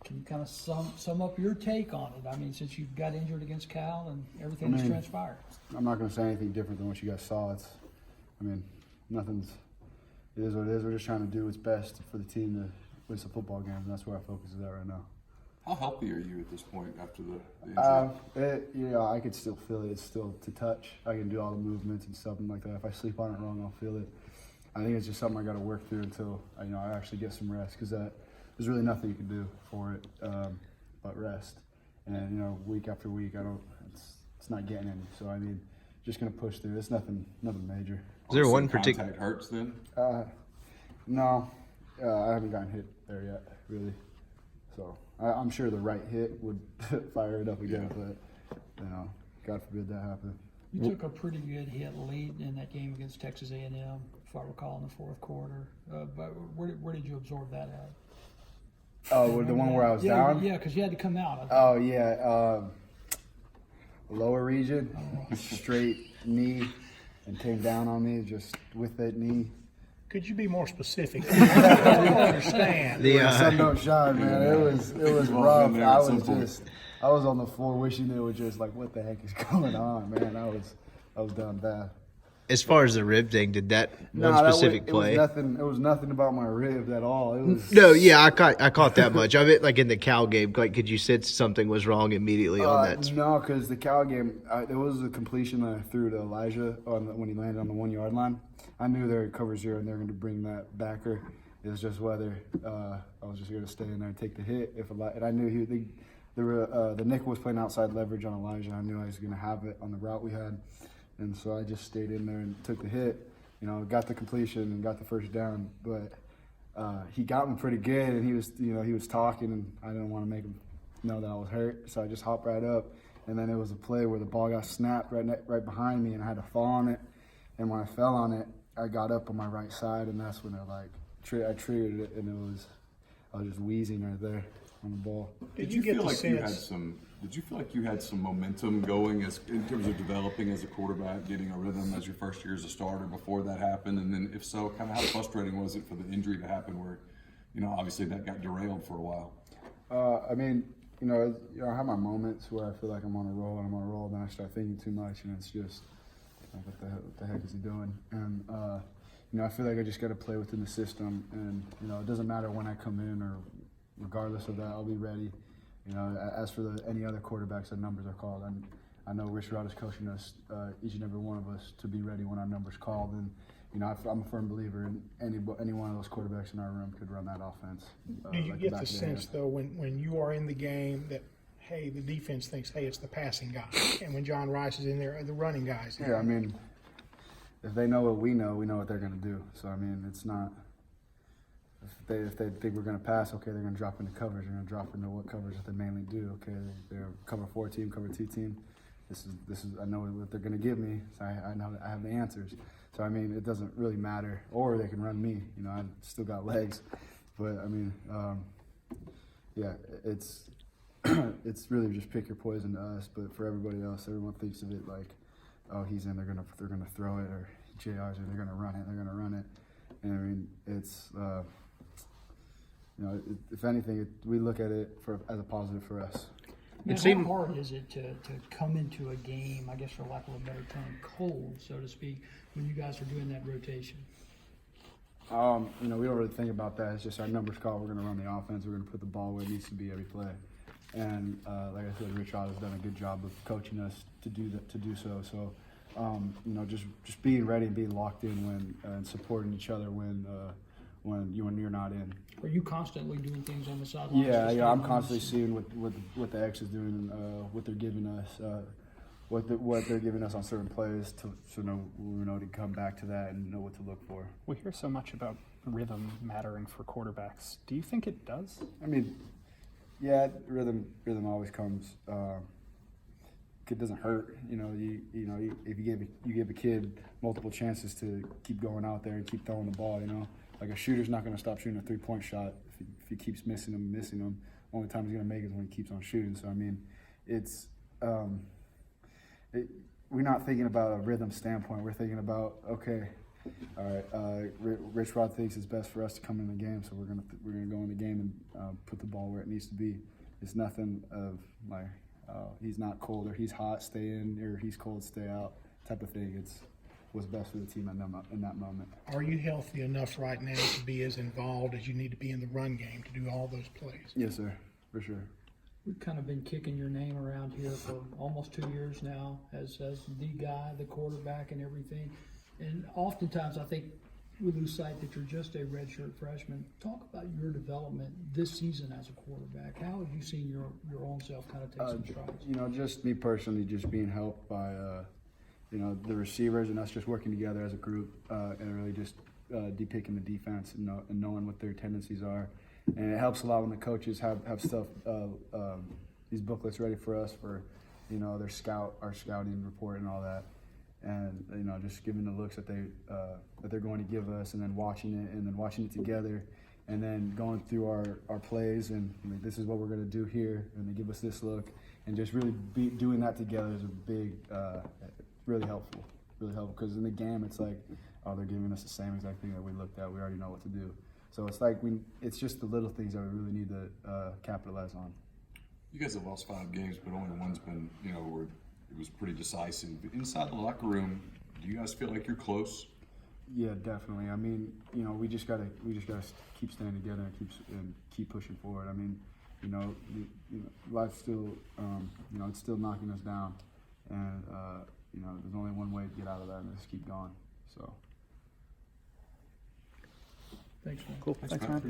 Can you kind of sum up your take on it? I mean, since you got injured against Cal and everything that's transpired. I'm not going to say anything different than what you guys saw. Nothing's. It is what it is. We're just trying to do what's best for the team to win some football games, and that's where our focus is at right now. How healthy are you at this point after the injury? I could still feel it. It's still to touch. I can do all the movements and stuff like that. If I sleep on it wrong, I'll feel it. I think it's just something I got to work through until I actually get some rest, because there's really nothing you can do for it but rest. And week after week, it's not getting any. So just gonna push through. It's nothing major. Is there one particular particular? hurts then? No, I haven't gotten hit there yet, really. So I'm sure the right hit would fire it up again, but God forbid that happen. You took a pretty good hit late in that game against Texas A&M, if I recall, in the fourth quarter. But where did you absorb that at? Oh, the one where I was down? Yeah, because you had to come out. Oh, yeah. Lower region, straight knee, and came down on me just with that knee. Could you be more specific? I don't understand. The sun don't shine, man. It was rough. I was on the floor wishing it was just like, what the heck is going on, man? I was done bad. As far as the rib thing, did that specific play? It was nothing about my rib at all. It was No, yeah, I caught that much. I mean, like in the Cal game, like could you sense something was wrong immediately on that? No, because the Cal game, there was a completion that I threw to Elijah when he landed on the 1 yard line. I knew they were cover zero and they were going to bring that backer. It was just whether I was just going to stay in there and take the hit. And I knew the nickel was playing outside leverage on Elijah. I knew I was going to have it on the route we had. And so I just stayed in there and took the hit, got the completion and got the first down. But he got me pretty good, and he was talking, and I didn't want to make him know that I was hurt. So I just hopped right up, and then it was a play where the ball got snapped right behind me, and I had to fall on it. And when I fell on it, I got up on my right side, and that's when I triggered it, and I was just wheezing right there on the ball. Did you feel like you had some momentum going in terms of developing as a quarterback, getting a rhythm as your first year as a starter before that happened? And then if so, kind of how frustrating was it for the injury to happen where, obviously that got derailed for a while? I have my moments where I feel like I'm on a roll, then I start thinking too much, and it's just like, what the heck is he doing? And I feel like I just got to play within the system, and it doesn't matter when I come in, or regardless of that, I'll be ready. As for any other quarterbacks, their numbers are called. I know Rich Rod is coaching us, each and every one of us, to be ready when our number's called. And I'm a firm believer in any one of those quarterbacks in our room could run that offense. Do you get the sense, though, when you are in the game that, hey, the defense thinks, hey, it's the passing guy, and when John Rice is in there, the running guys? Yeah, if they know what we know what they're going to do. So, it's not – if they think we're going to pass, okay, they're going to drop into coverage. They're going to drop into what coverage that they mainly do. Okay, they're cover 4 team, cover 2 team. This is I know what they're going to give me. So I know I have the answers. So it doesn't really matter. Or they can run me. I still got legs. But yeah, it's it's really just pick your poison to us. But for everybody else, everyone thinks of it like, oh, he's in. They're gonna throw it, or JR's in. They're gonna run it. They're gonna run it. And it's. If anything, we look at it as a positive for us. How hard is it to come into a game, I guess for lack of a better term, cold, so to speak, when you guys are doing that rotation? We don't really think about that. It's just our numbers call. We're going to run the offense. We're going to put the ball where it needs to be every play. And like I said, Rich Rod has done a good job of coaching us to do so. So, just being ready and being locked in and supporting each other when you're not in. Are you constantly doing things on the sidelines? Yeah, I'm constantly seeing what the X is doing and what they're giving us, what they're giving us on certain plays we know to come back to that and know what to look for. We hear so much about rhythm mattering for quarterbacks. Do you think it does? Yeah, rhythm always comes. It doesn't hurt, if you give a kid multiple chances to keep going out there and keep throwing the ball, Like a shooter's not going to stop shooting a 3-point shot if he keeps missing them. Only time he's going to make it is when he keeps on shooting. So we're not thinking about a rhythm standpoint. We're thinking about, okay, All right. Rich Rod thinks it's best for us to come in the game, so we're gonna go in the game and put the ball where it needs to be. It's nothing of like he's not cold or he's hot, stay in, or he's cold, stay out type of thing. It's what's best for the team in that moment. Are you healthy enough right now to be as involved as you need to be in the run game to do all those plays? Yes, sir, for sure. We've kind of been kicking your name around here for almost 2 years now as the guy, the quarterback, and everything. And oftentimes, I think we lose sight that you're just a redshirt freshman. Talk about your development this season as a quarterback. How have you seen your own self kind of take some strides? You know, just me personally, just being helped by you know, the receivers and us just working together as a group and really just depicting the defense and knowing what their tendencies are. And it helps a lot when the coaches have stuff, these booklets ready for us for, you know, our scouting report and all that. And, you know, just giving the looks that they're going to give us, and then watching it together, and then going through our plays and like, this is what we're going to do here, and they give us this look, and just really doing that together is a big, really helpful because in the game it's like, oh, they're giving us the same exact thing that we looked at. We already know what to do. So it's like it's just the little things that we really need to capitalize on. You guys have lost 5 games, but only one's been, you know, where it was pretty decisive. Inside the locker room, do you guys feel like you're close? Yeah, definitely. I mean, you know, we just gotta keep staying together and keep pushing forward. I mean, you know, life's still, you know, it's still knocking us down, and you know, there's only one way to get out of that, and just keep going. So. Thanks, man. Cool. Thanks, man.